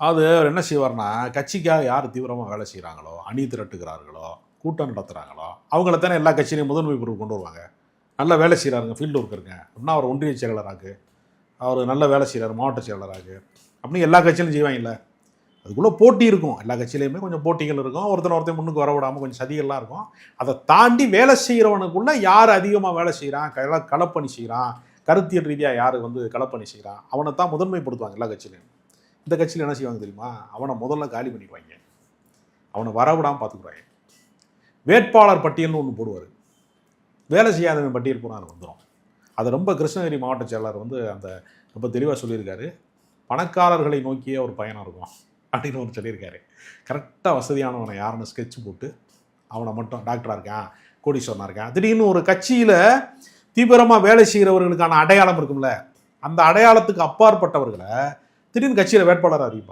அது அவர் என்ன செய்வார்னா, கட்சிக்காக யார் தீவிரமாக வேலை செய்கிறாங்களோ, அணி திரட்டுகிறார்களோ, கூட்டம் நடத்துகிறாங்களோ, அவங்கள தானே எல்லா கட்சியிலையும் முதன்மை பொறுப்பு கொண்டு வருவாங்க. நல்லா வேலை செய்கிறாருங்க, ஃபீல்டு ஒர்க்கருங்க அப்படின்னா அவர் ஒன்றிய செயலாளராக்கு, அவர் நல்ல வேலை செய்கிறார் மாவட்ட செயலாளராக்கு அப்படின்னு எல்லா கட்சியிலும் செய்வாங்கல்ல. அதுக்குள்ளே போட்டி இருக்கும், எல்லா கட்சியிலையுமே கொஞ்சம் போட்டிகள் இருக்கும், ஒருத்தர் முன்னுக்கு வர விடாமல் கொஞ்சம் சதிகள்லாம் இருக்கும். அதை தாண்டி வேலை செய்கிறவனுக்குள்ளே யார் அதிகமாக வேலை செய்கிறான், களப்பணி செய்கிறான், கருத்தியல் ரீதியாக யார் களப்பணி செய்கிறான், அவனை தான் முதன்மைப்படுத்துவாங்க எல்லா கட்சியிலையும். இந்த கட்சியில் என்ன செய்வாங்க தெரியுமா, அவனை முதல்ல காலி பண்ணிடுவாங்க, அவனை வரவிடாமல் பார்த்துக்குவாங்க. வேட்பாளர் பட்டியல்னு ஒன்று போடுவார், வேலை செய்யாதவன் பட்டியல் போனால் வந்துடும். அது ரொம்ப கிருஷ்ணகிரி மாவட்ட செயலாளர் அந்த ரொம்ப தெளிவாக சொல்லியிருக்காரு. பணக்காரர்களை நோக்கிய ஒரு பயணம் இருக்கும் அப்படின்னு ஒன்று சொல்லியிருக்காரு. கரெக்டாக வசதியானவனை யாருன்னு ஸ்கெட்ச் போட்டு அவனை மட்டும் டாக்டராக இருக்கான், கோடீஸ்வரனாக இருக்கான். திடீர்னு ஒரு கட்சியில் தீவிரமாக வேலை செய்கிறவர்களுக்கான அடையாளம் இருக்கும்ல, அந்த அடையாளத்துக்கு அப்பாற்பட்டவர்களை திடீர்னு கட்சியில் வேட்பாளராக அறிவிப்பாங்க.